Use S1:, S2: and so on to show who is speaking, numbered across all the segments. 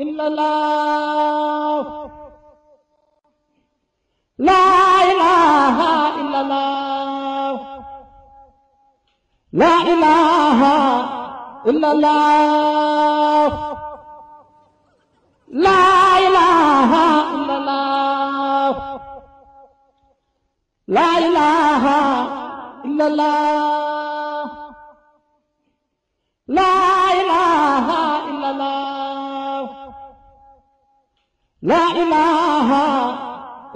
S1: إلا الله لا إله إلا الله لا إله إلا الله لا إله إلا الله لا إله إلا الله لا إله إلا الله لا إله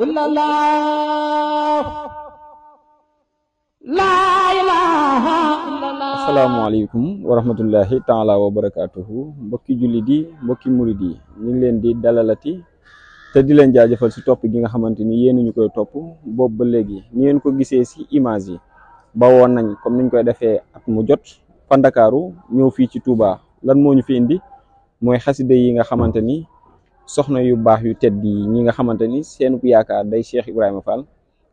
S1: إلا الله لا إله إلا الله.
S2: Asalaamaaleykum wa rahmatullahi taala wa barakaatuhu mbokki jullit yi mbokki murid yi ñu ngi leen di dalalati te di leen jaajëfal si topp gi nga xamante ni yéen ñu koy topp boobu ba léegi ni ngeen ko gisee si image yi ba woon nañ comme niñ koy defee at mu jot fa Ndakaaru ñëw fii ci Touba lan moo ñu fi indi mooy xasida yi nga xamante ni soxna yu baax yu tedd yi ñi nga xamante ni seen yaakaar day Cheikh Ibrahima Fall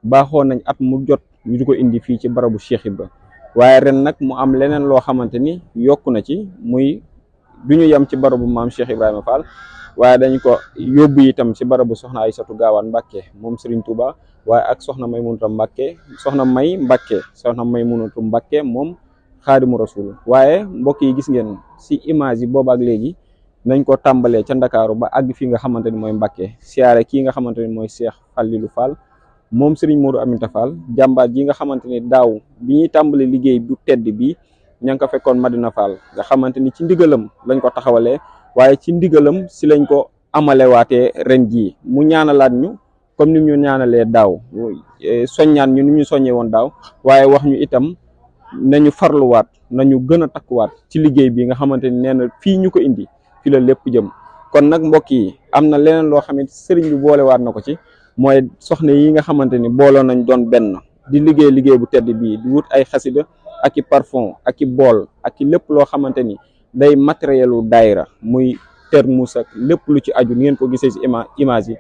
S2: baaxoon nañ at mu jot ñu di ko indi fii ci barabu Cheikh Ibra waaye ren nag mu am leneen loo xamante ni yokku na ci muy du ñu yem ci barabu maam Cheikh Ibrahima Fall waaye dañ ko yóbbu itam ci barabu soxna Aysatu Gaawaan Mbàkke moom Serigne Touba waaye ak soxna Maymunatu Mbàkke soxna Maymunatu Mbàkke moom Xaadimu Rasuul waaye mbokk yi gis ngeen si image yi boobu ak léegi nañ ko tàmbalee ca Ndakaaru ba àgg fi nga xamante ni mooy Mbàkke siyaare kii nga xamante ni mooy Cheikh Fallilou Fall moom Serigne Modou Aminta Fall jàmbaar ji nga xamante ni daaw bi ñuy tàmbali liggéey bu tedd bi ña ngi ko fekkoon Madina Fall nga xamante ni ci ndigalam lañ ko taxawalee waaye ci ndigalam si lañ ko amalewaatee ren jii mu ñaanalaat ñu comme ni ñu ñaanalee daaw soññaan ñu ni ñu soññee woon daaw waaye wax ñu itam nañu farluwaat nañu gën a takkuwaat ci liggéey bi nga xamante ni nee na fii ñu ko indi fi la lépp jëm kon nag mbokk yi am na leneen loo xamante sëriñ bi boolewaat na ko ci mooy soxna yi nga xamante ni booloo nañ doon benn di liggéey bu tedd bii di wut ay xasida ak i parfum ak i bool ak i lépp loo xamante ni day matérielu daayira muy termus ak lépp lu ci aju ni ngeen ko gisee ci image yi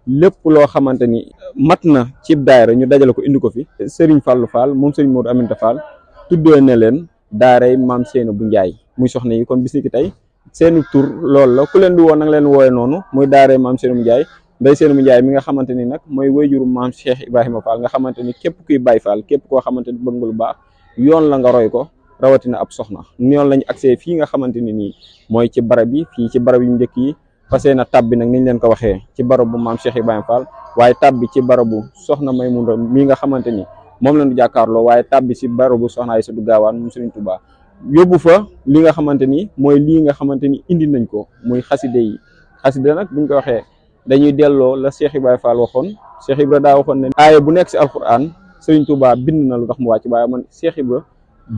S2: lépp loo xamante ni mat na ci daayira ñu dajale ko indi ko fi Serigne Fallou Fall moom Serigne Modou Aminta Fall tuddee ne leen daaray maam Seynabou Ndiaye muy soxna yi kon bis ni ki tey seeni tur loolu la ku leen di woo nanga leen wooye noonu muy daaray maam Seynabou Ndiaye Ndeye Seynabou Ndiaye mi nga xamante ni nag mooy wayjuru maam Cheikh Ibrahima Fall nga xamante ni képp kuy Baye Fall képp koo xamante ni bëgg nga lu baax yoon la nga roy ko rawatina ab soxna yoon lañu accès fii nga xamante ni nii mooy ci barab yi fii ci barab yu njëkk yi fasee na tab bi nag niñ leen ko waxee ci barabu maam Cheikh Ibrahima Fall waaye tab bi ci barabu soxna Maymuna mi nga xamante ni moom lañu jàkkaarloo waaye tab bi ci barabu soxna Aysatu Gaawaan moom Serigne Touba yóbbu fa li nga xamante ni mooy lii nga xamante ni indi nañ ko muy xaside yi xaside nag buñ ko waxee dañuy delloo la Cheikh Ibrahima Fall waxoon Cheikh Ibra daa waxoon ne aaya bu nekk si alquran Serigne Touba bind na lu tax mu wàcc waaye man Cheikh Ibra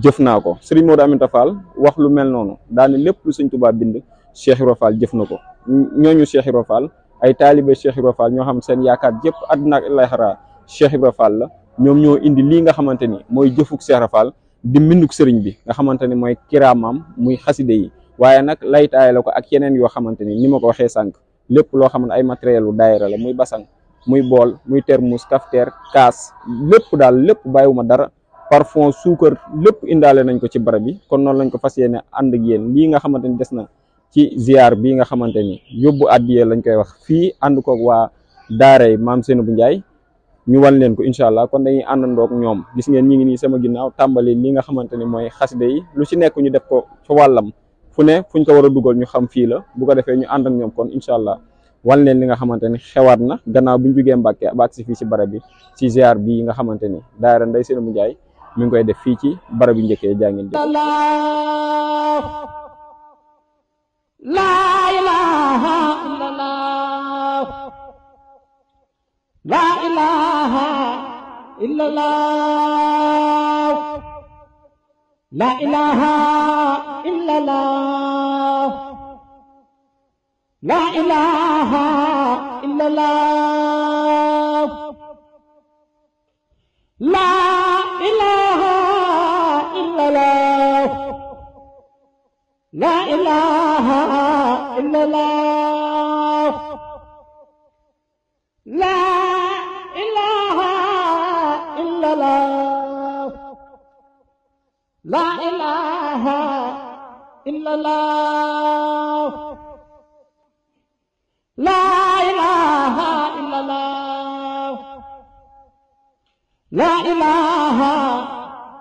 S2: jëf naa ko Serigne Modou Aminta Fall wax lu mel noonu daane lépp lu Serigne Touba bind Cheikh Ibra Fall jëf na ko ñooñu Cheikh Ibra Fall ay taalibe Cheikh Ibra Fall ñoo xam seen yaakaar jëpp àdduna ak laaxira Cheikh Ibra Fall la ñoom ñoo indi lii nga xamante ni mooy jëfuk Cheikh Ibra Fall di mbinduk sëriñ bi nga xamante ni mooy kiraamam muy xaside yi waaye nag laytaay la ko ak yeneen yoo xamante ni ma ko waxee sànq lépp loo xam ne ay matériel u daayira la muy basang muy bool muy termus cafetière kaas lépp daal lépp bàyyiwuma dara parfum suukar lépp indaale nañ ko ci barab bi kon noonu lañ ko fas yéene ànd ak yéen lii nga xamante ni des na ci ziar bii nga xamante ni yóbbu àddiyee lañ koy wax fii ànd koog waa daaray maam Seynabou Ndiaye ñu wan leen ko incha allah kon dañuy àndandoog ñoom gis ngeen ñi ngi nii sama ginnaaw tàmbali li nga xamante ni mooy xasida yi lu ci nekk ñu def ko ci wàllam fu ne fuñ ko war a dugal ñu xam fii la bu ko defee ñu ànd ak ñoom kon incha allah wan leen li nga xamante ni xewaat na gannaaw bi ñu jugee Mbàkke ba si fii ci barab bi ci ziar bii nga xamante ni daayira Ndeye Seynabou Ndiaye mi ngi koy def fii ci barab yu njëkkee jaa ngeen jëf.
S1: La ilaha illallah La ilaha illallah La ilaha illallah La ilaha illallah La ilaha illallah La ilaha illallah La ilaha illallah La ilaha illallah لا إله إلا الله لا إله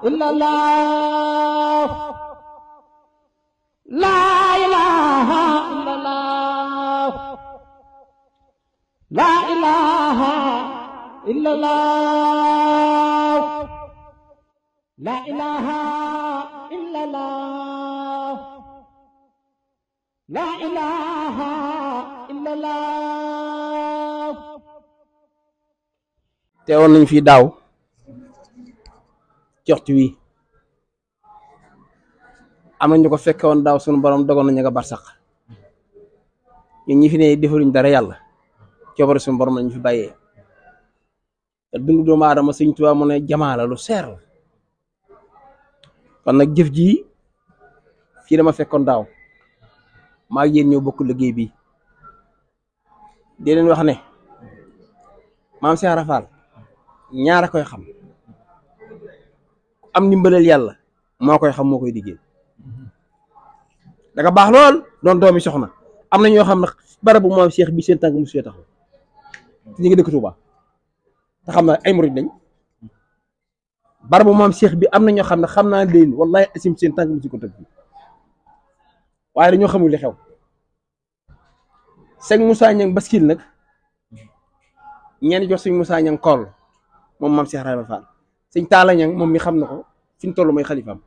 S1: إلا الله لا إله إلا الله لا إله إلا الله لا إله إلا الله لا إله إلا الله
S3: teewoon nañ fii daaw ci waxtu wi am nañu ko fekke woon daaw sunu borom dogoon nañu nga barsax ñun ñi fi ne defaluñ dara yàlla coobare sunu borom lañu fi bàyyee te dundu doomu aadama Sëñ Tuubaa mu ne jamaa la lu seer la kon nag jëf ji fii dama fekkoon daaw maa ngi yéen ñëw bokk liggéey bi di leen wax ne maam Cheikh Ibra Fall ñaar a koy xam am ndimbalal yàlla moo koy xam moo koy liggéey danga baax lool doon doomi soxna am na ñoo xam ne barabu maam Cheikh bi seen tànk mu see taxaw te ñu ngi dëkk Touba te xam naa ay murid lañ barabu maam Cheikh bi am na ñoo xam ne xam naa leen wallahi asim seen tànk mu si ko tëgg waaye dañoo xamul li xew sëñ Moussa Niang Baskil nag ñeen jox sëñ Moussa Niang kool moom maam Cheikh Ibra Fall sëñ Talla Niang moom mi xam na ko fi ñu toll mooy xalifaam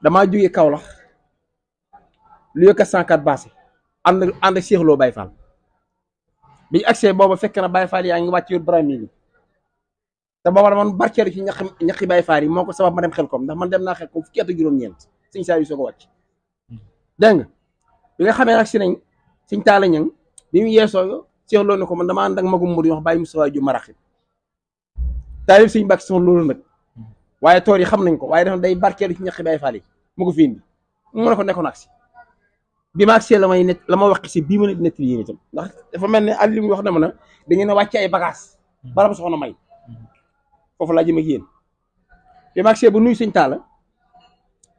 S3: damaa jógee Kaolack lu yëkka 104 baase ànd ak Cheikh Lo Baye Fall bi ñu agsee booba fekk na Baye Fall yaa ngi wàcc yor Brahim yi te booba dama barkeelu ci ñaqi Baye Fall yi moo ko sabab ma dem Xelkom ndax man dem naa Xelkom fukki at ak juróom-ñeent sëñ saa yu soo ko wàcc dégg nga bi nga xamee nag si nañ sëñ Talla Niang bi mu yeesoo Cheikh Lo ne ko man dama ànd ak magum mu di wax Baye Moustapha Diop Maraxib taalib sëñ Mbàkke soxna loolu nag waaye tool yi xam nañ ko waaye dafa day barkeelu ci ñaqi Baye Fall yi mu ko fi indi mu ne ko nekkoon ak si bi ma agsee la may net la ma wax si bii ma net yéen itam ndax dafa mel ne àll li mu wax ne ma ne da ngeen a wàcce ay bagages barab soxna may foofu laa jëm ak yéen bi ma agsee ba nuyu sëñ Talla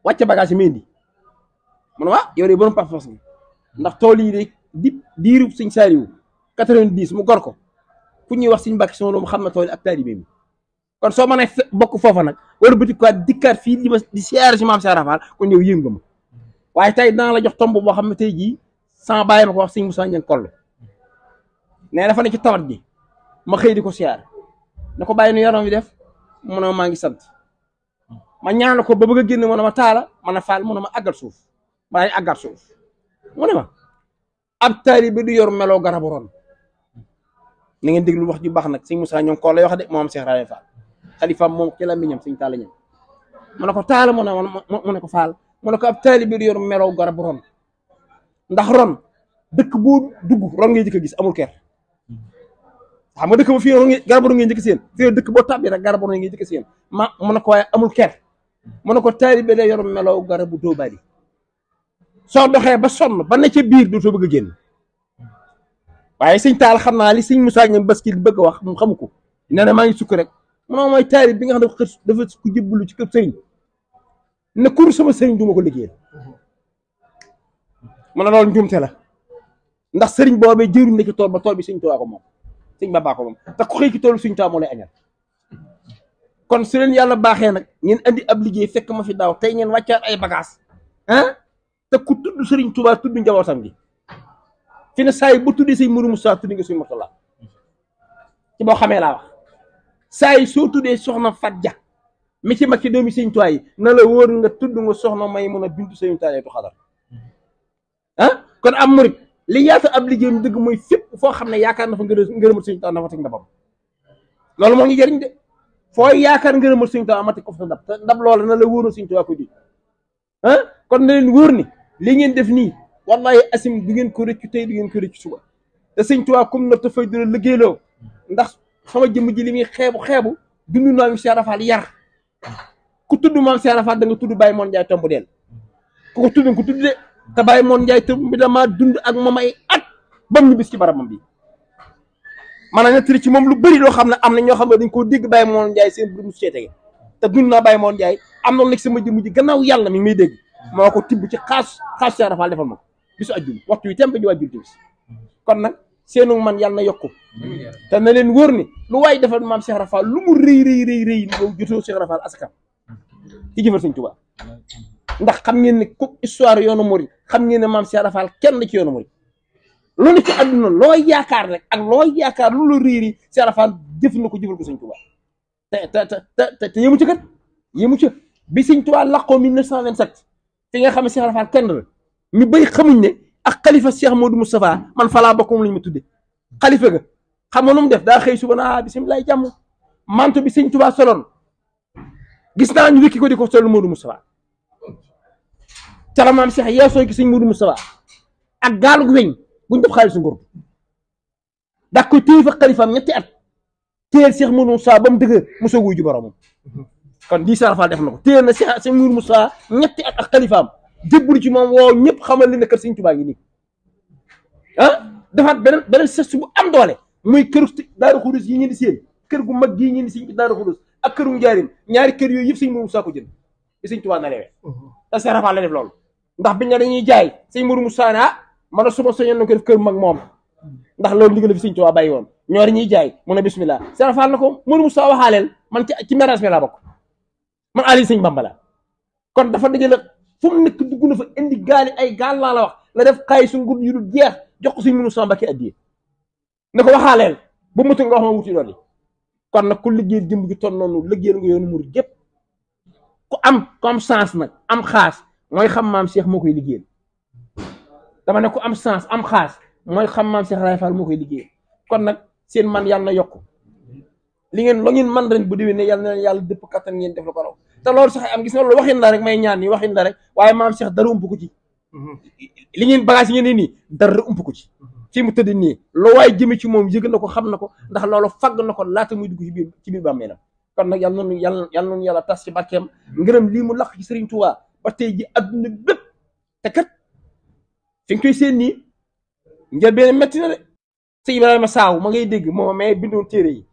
S3: wàcce bagage yi ma indi mu ne waa yow de borom pas-pas nga ndax tool yi de diirub sëñ Saaliwu 90 mu gor ko fu ñuy wax sëñ Mbàkke soxna loolu mu xam na tool yi ak taalibe mi kon soo mënee bokk foofa nag wala bëti quoi dikkaat fii di siyaare si maam Cheikh Ibra Fall kon yow yëngu nga ma waaye tey dinaa la jox tomb boo xam ne tey jii sama bàyyi ma ko wax sëñ Moussa Niang koll ne dafa ne ci tawat ji ma xëy di ko siyaare ne ko bàyyi nu yaram wi def mu ne maa ngi sant ma ñaan ko ba bëgg a génn mu ne ma Talla ma ne Fall mu ne ma àggal suuf ma ne àggal suuf mu ne ma ab taalibe du yor meloo garabu ron na ngeen déglu wax ju baax nag sëñ Moussa Niang koll lay wax de moom Cheikh Ibra Fall xalifaam moom ci làmmiñam sëñ Talla Niang mu ne ko Talla mu ne ko Fall mu ne ko ab taalibe du yor meloo garabu ron ndax ron dëkk boo dugg ron ngay njëkk a gis amul ker xam nga dëkk ba fii garabu ron ngay njëkk seen fii dëkk boo tàbbi rek garabu ron ngay njëkk seen mu ne ko waaye amul ker mu ne ko taalibe da yor meloo garabu dóobali soo doxee ba sonn ba ne ca biir dootoo bëgg a génn waaye sëñ Talla xam naa li sëñ Moussa Niang Baskil bëgg a wax mu xamu ko nee na maa ngi sukk rek munoo mooy taalibe bi nga xam ne dafa ku jébbalu ci kër sëriñ ne kur sama sëriñ duma ko liggéeyal mu ne loolu njuumte la ndax sëriñ boobee jëriñ na ci tool ba tool bi sëñ Tuubaa ko moom sëñ Bamba ko moom te ku xëy ci toolu sëñ Tuubaa moo lay añal kon su leen yàlla baaxee nag ngeen andi ab liggéey fekk ma fi daaw tey ngeen wàccaat ay bagages te ku tudd sëriñ Tuubaa tudd njabootam gi fi ne saa yi bu tuddee sëñ Mourou Moussa tudd nga sëñ Mourtala ci boo xamee laa wax saa yi soo tuddee soxna Fat Dia mi ci mag ci doomi sëñ Tuubaa yi na la wóor nga tudd nga soxna may mun a bintu sëñ Tuubaa tu xadar kon am murit li yaata ab liggéeyam dëgg mooy fépp foo xam ne yaakaar na fa ngërëmal sëñ Tuubaa na fa teg ndabam loolu moo ngi jëriñ de foo yaakaar ngërëmal sëñ Tuubaa ma teg ko fa ndab te ndab loola na la wóor sëñ Tuubaa ko di kon na leen wóor ni li ngeen def nii wallahi asim du ngeen ko rëccu tey du ngeen ko rëccu suba te sëñ Tuubaa comme na ta fay dina liggéeyloo ndax sama jëmm ji li muy xeebu dundu naa mi Cheikh Ibra Fall yar ku tudd maam Cheikh Ibra Fall da nga tudd Baye Moon Njaay tomb deel ku ko tudd nga ko tudd de te Baye Moon Njaay tomb bi damaa dund ak moom ay at bam ñu bis ci barabam bi man a nettali ci moom lu bëri loo xam ne am na ñoo xam ne dañ koo dégg Baye Moon Njaay seen bu mu seetege te dund naa Baye Moon Njaay am na nekk sama jëmm ji gannaaw yàlla mi may dégg moo ko tibb ci xaas Cheikh Ibra Fall defal ma ko bisu ajjuma waxtu wi temp ñu wàjjul timis kon nag seenu man yàlla na yokku te na leen wóor ni lu waay defal maam Cheikh Rafal lu mu rëy yow jotoo Cheikh Rafal askan ci jëfal Sëñ Tuubaa ndax xam ngeen ne ku histoire yoonu murid xam ngeen ne maam Cheikh Rafal kenn ci yoonu murid lu ne ci àdduna looy yaakaar rek ak looy yaakaar lu la réeri Cheikh Rafal jëf na ko jëfal ko Sëñ Tuubaa te yëmu ci kat yëmu ci bi Sëñ Tuubaa laqoo 1927 fi nga xam ne Cheikh Rafal kenn la ñu bëri xamuñ ne ak xalifa Cheikh Modou Moustapha man falaa bokk moom lañ ma tudde xalifa ga xam nga nu mu def daa xëy suba na bisimilah jàmm manto bi Sëñ Tuubaa soloon gis naa ñu wékki ko di ko sol Modou Moustapha cala maam Cheikh yeesoo gi Sëñ Modou Moustapha ak gaalu gu weñ buñ def xaalisu nguur daa koy téye fa xalifaam ñetti at téyel Cheikh Modou Moustapha ba mu dëgg mosoo wuy ju boromam kon di Cheikh Rafal def na ko téyel na Cheikh Modou Moustapha ñetti at ak xalifaam jëbbul ci moom woo ñëpp xamal li ne kër Sëñ Tuubaa ngi nii defaat beneen sës bu am doole muy këru Daaru Xudus yi ngeen di seen kër gu mag gii ngeen di seen Daaru Xudus ak këru Njaarim ñaari kër yooyu yëpp Sëñ Modou Moustapha ko jënd bi Sëñ Tuubaa na leewee te Cheikh Rafal la def loolu ndax biñ ne dañuy jaay Sëñ Modou Moustapha ne man a suma soñoon na ko def kër mag moom ndax loolu ndigal fi Sëñ Tuubaa bàyyi woon ñoori ñuy jaay mu ne bismillah Cheikh Rafal na ko Modou Moustapha waxaaleel man ci mérage bi laa bokk man ali Sëñ Bamba la kon dafa dajale fu mu nekk dugg na fa indi gaali ay gaal laa la wax la def xaay su ngur yu dul jeex jox ko Sëñ Modou Moustapha Mbacké addiye ne ko waxaaleel bu mu nga wax ma wuti loolu kon nag ku liggéey jëmb gi ton noonu liggéeyal nga yoonu murid gépp ku am comme sens nag am xaas mooy xam maam Cheikh moo koy liggéeyal dama ne ku am sens am xaas mooy xam maam Cheikh Rafal moo koy liggéeyal kon nag seen man yàlla na yokku li ngeen lo ngeen man ren bu déwénee yàlla na leen yàlla dëpp kattan ngeen def la ko raw te loolu sax am gis nga loolu waxin la rek may ñaan nii waxin la rek waaye maam Cheikh dara ump ko ci li ngeen bagage yi ngeen nii dara ump ko ci fii mu tëdd nii loo waaye jëme ci moom yëg na ko xam na ko ndax loolu fagg na ko laata muy dugg ci biir bàmmeelam kon nag yàlla noonu yàlla tas ci barkeem ngërëm lii mu laq ci Serigne Touba ba tey ji adduna bépp te kat fi nga koy seen nii njëlbeen metti na de sëñ Ibrahima Saaw ma ngay dégg moom may bindoon téere yi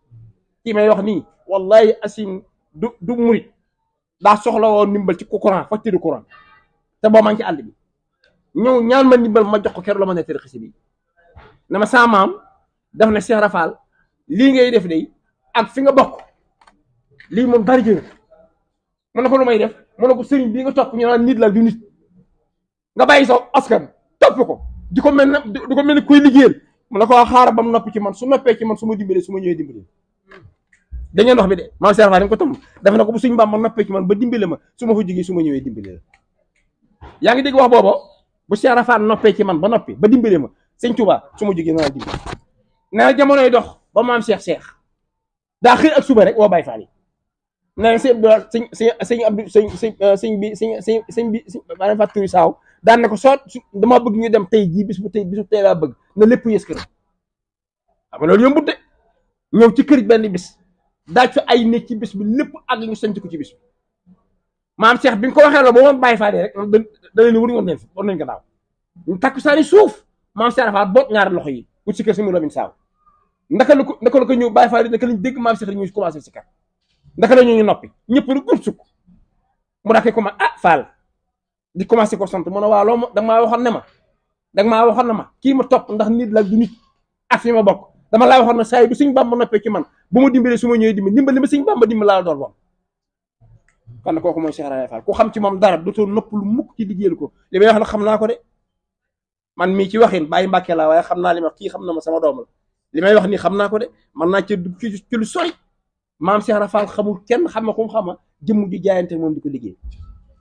S3: kii may wax nii wallahi asim du murit daa soxla woon ndimbal ci courant facture courant te boo maa ngi ci àll bi ñëw ñaan ma ndimbal ma jox ko keroog la ma nettali xisi bi ne ma saa maam def na Cheikh Rafal lii ngay def de ak fi nga bokk lii moom bari jël mu ne ko lu may def mu ne ko sëriñ bii nga topp ñu naan nit la du nit nga bàyyi sa askan topp ko di ko mel ne kuy liggéeyal mu ne ko waa xaaral ba mu noppi ci man su noppee ci man su ma dimbalee su ma ñëwee dimbalee da ngeen wax bi de maam Cheikh Rafal dañ ko topp def na ko bu suñ mbaam ma noppee ci man ba dimbale ma su ma fa jógee su ma ñëwee dimbale la yaa ngi dégg wax boobu bu Cheikh Rafal noppee ci man ba noppi ba dimbale ma Sëñ Tuubaa su ma jógee naa dimbale nee na jamonoy dox ba maam Cheikh daa xëy ak suba rek woo Baye Fall yi nee na sëñ bi maanaam fàttali saaw daan ne ko soo dama bëgg ñu dem tey jii bisu tey laa bëgg na lépp yées kër xam nga loolu yombut de ñëw ci kër benn bis daaj fa ay nekk ci bis bi lépp ak ñu sant ko ci bis bi maam Cheikh bi nga ko waxee la ba moom Baye Fall rek da leen wër ngoon leen fi war nañ ko daaw ñu takku saani suuf maam Cheikh Rafal boot ñaari loxo yi wut si kër si mu Lamin Saaw naka la ko ñëw Baye Fall naka lañ dégg maam Cheikh ñu commencé si kër ndaka la ñu noppi ñëpp lu gëm sukk mu daa koy commencé Fall di commencé ko sant mu ne waaw loo danga maa waxoon ne ma kii ma topp ndax nit la du nit ak fi ma bokk dama laa waxoon ne saa yi bu Sëñ Bamba noppee ci man bu ma dimbalee su ma ñëwee dimbali ma Sëñ Bamba dimbali laa doon woon kon nag kooku mooy Cheikh Rafal ku xam ci moom dara dootoo nopp lu mukk ci liggéeyal ko li may wax nag xam naa ko de man mii ci waxin bàyyi Mbàkke laa waaye xam naa li ma wax kii xam na ma sama doom la li may wax nii xam naa ko de man naa ci dugg ci lu sori maam Cheikh Rafal xamul kenn xam na ku mu xama jëmm ju jaayante moom di ko liggéey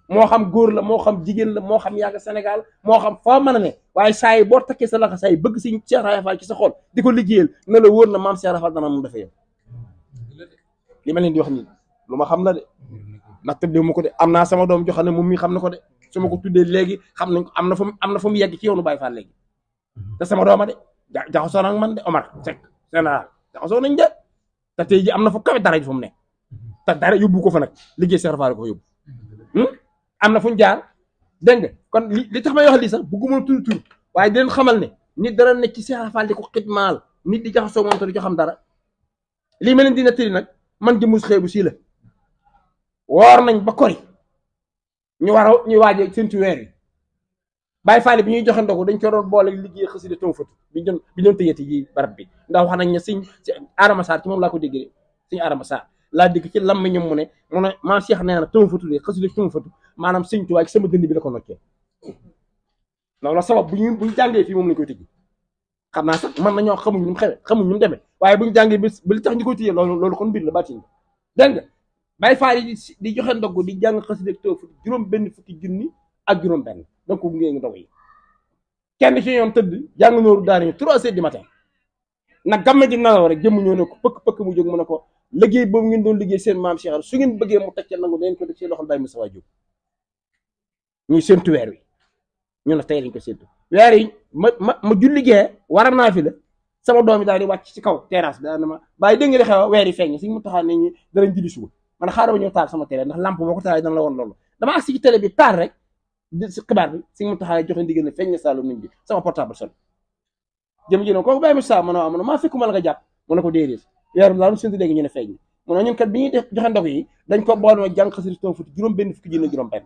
S3: moo xam góor la moo xam jigéen la moo xam yàgg Sénégal moo xam foo mën a ne waaye saa yi boo takkee sa laxa saa yi bëgg si Cheikh Rafal ci sa xol di ko liggéeyal na la wóor na maam Cheikh Rafal dana mun dafa yow li ma leen di wax nii lu ma xam la de ndax tëb mu ko de am naa sama doom joxe ne moom mii xam na ko de su ma ko tuddee léegi xam nañ ko am na fa mu yegg ci yoonu Baye Fall léegi te sama dooma de jaxasoo nag man de Omar Seck général jaxasoo nañ de te tey ji am na fa kawe dara ji fa mu ne te dara yóbbu ko fa nag liggéey Cheikh Rafal ko yóbbu am na fu ñu jaar dégg nga kon li tax may wax lii sax bëgguma tur waaye di leen xamal ne nit dara nekk ci Cheikh Rafal di ko xitmaal nit di jaxasoo moom te du xam dara lii ma leen di nettali nag man jëmus xeebu sii la woor nañ ba kori ñu war a ñu waaje seentu weer yi Baye Fall bi ñuy joxe ndogu dañ ko doon boole liggéey xasida Tawfatu bi doon tëjati ji barab bi ndax wax nañ ne sëñ Adama Sarr ci moom laa ko déggee sëñ Adama Sarr laa dégg ci lam ñoom mu ne maam Cheikh nee na Tawfatu de xasida Tawfatu maanaam sëñ Tuubaa sama dënd bi la ko noccee donc la sabab bu ñu jàngee fii moom lañ koy tëjee xam naa sax man nañoo xamuñ ñu mu xewe xamuñ ñu mu demee waaye bu ñu jàngee ba li tax ñu koy tëjee loolu kon mbir la baatin dégg nga Baye Fall yi di joxe ndogu di jàng xasida Tawfatu juróom benn fukki junni ak juróom benn donc bu ngeen ndogu yi kenn ci ñoom tëdd jàng nooru daara ñu 3 heures du matin nag gàmme di nalaw rek jëmm ñëw ne ko pëkk mu jóg mu ne ko liggéey boobu ngeen doon liggéey seen maam Cheikh su ngeen bëggee mu teg ca nangu dañ ko def ci loxol Baye Moussa Diop ñuy séntu weer wi ñu ne tey lañ ko séntu weer yi ma julli gee waram naa fi la sama doom yi daal di wàcc ci kaw terrasse bi daal ne ma bàyyi dégg nga li xew weer yi feeñ si mu taxaw ne ñi danañ julli suba man xaaral ba ñëw taal sama télé ndax lampe boo ko taalee dana la woon loolu dama agsi ci télé bi taal rek si xibaar bi si mu taxaw joxe ndigal ne feeñ na saalum nañ bi sama portable son jëm ji ne kooku Baye Moussa ma ne maa fekkuma la nga jàpp mu ne ko déedéet weeru daal séntu léegi ñu ne feeñ mu ne ñun kat bi ñuy def joxe ndog yi dañ ko boole ma jàng xasida Tawfatu juróom benn fukki junni juróom benn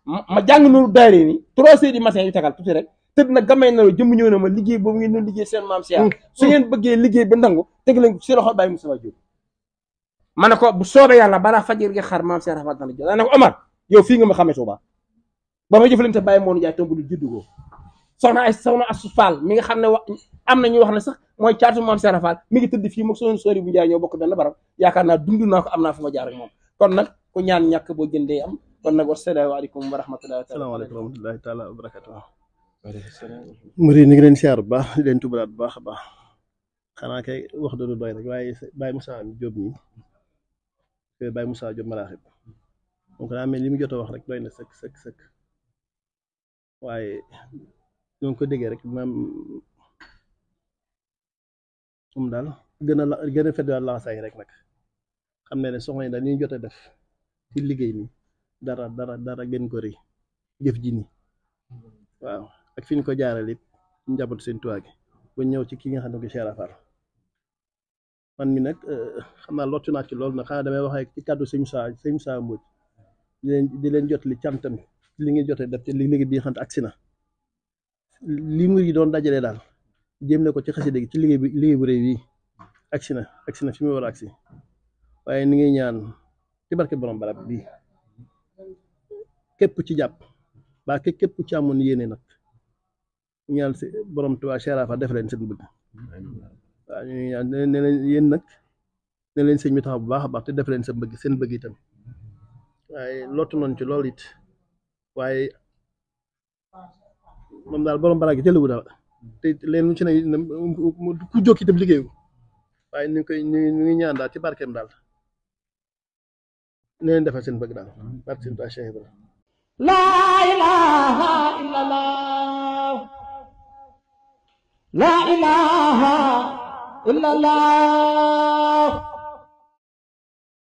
S3: ma jàng noonu daare ni 3 heures du matin yu tegal tuuti rek tëdd nag gamay na jëm ñëw na ma liggéey boobu ngeen doon liggéey seen maam Cheikh su ngeen bëggee liggéey ba nangu teg leen ci loxo Baye Moussa Diop ma ne ko bu soobee yàlla balaa fajar gi xar maam Cheikh rafet na la jël ne ko Omar yow fii nga ma xamee Touba ba ma jëfalante Baye Moonu Jaay tomb du juddugoo soxna Asu Fall mi nga xam ne am na ñu wax ne sax mooy caatu maam Cheikh Fall mi ngi tëdd fii moom soxna Sori bu Njaay ñoo bokk benn barab yaakaar naa dund naa ko am naa fu ma jaar ak moom kon nag ku ñaan ñàkk boo jëndee am kon nag wasalaamaaleykum wa rahmatullahi
S4: taala wa barakatuh muri ni ngi leen siyaar bu baax di leen tubalaat bu baax a baax xanaa kay wax dëgg doy rek waaye Baye Moussa Diop mi Baye Moussa Diop Malaxib donc daa mel li mu jot a wax rek doy na sëkk waaye ñoo ngi ko déggee rek maam moom daal gën a feddaal laxasaay rek nag xam ne soxna yi daal li ñu jot a def ci liggéey ni dara gën ko rëy jëf ji ni waaw ak fi ñu ko jaarale it njabootu seen tuwaa gi ba ñëw ci ki nga xam ne ko Cheikh Fall man mi nag xam naa lottu naa ci loolu nag xanaa damay waxee ci kàddu sëñ Moussa Mbodj di leen jot li cantam li ngi jotee def ci liggéey bi nga xam ne agsi na li mu yi doon dajale daal jéem na ko ci xasida gi ci liggéey bu réew yi agsi na fi mu war a agsi waaye ni ngi ñaan ci barke borom barab bii képp ci jàpp ba képp ci amoon yéene nag ñaan si borom Tuubaa Cheikh Fall def leen seen bëgg waaw ñu ñaan ne leen yéen nag ne leen sëñ bi taxaw bu baax a baax te def leen seen bëgg itam waaye lottu noonu ci loolu it waaye moom daal borom balaa gi tëlëwu daal te leen mu ci ne ku jóg itam liggéeyu waaye ñu ngi ñaan daal ci barkeem daal ne leen defal seen bëgg daal barke seen Tuubaa Cheikh Ibrahima
S1: la ilaha illallah la ilaha illallah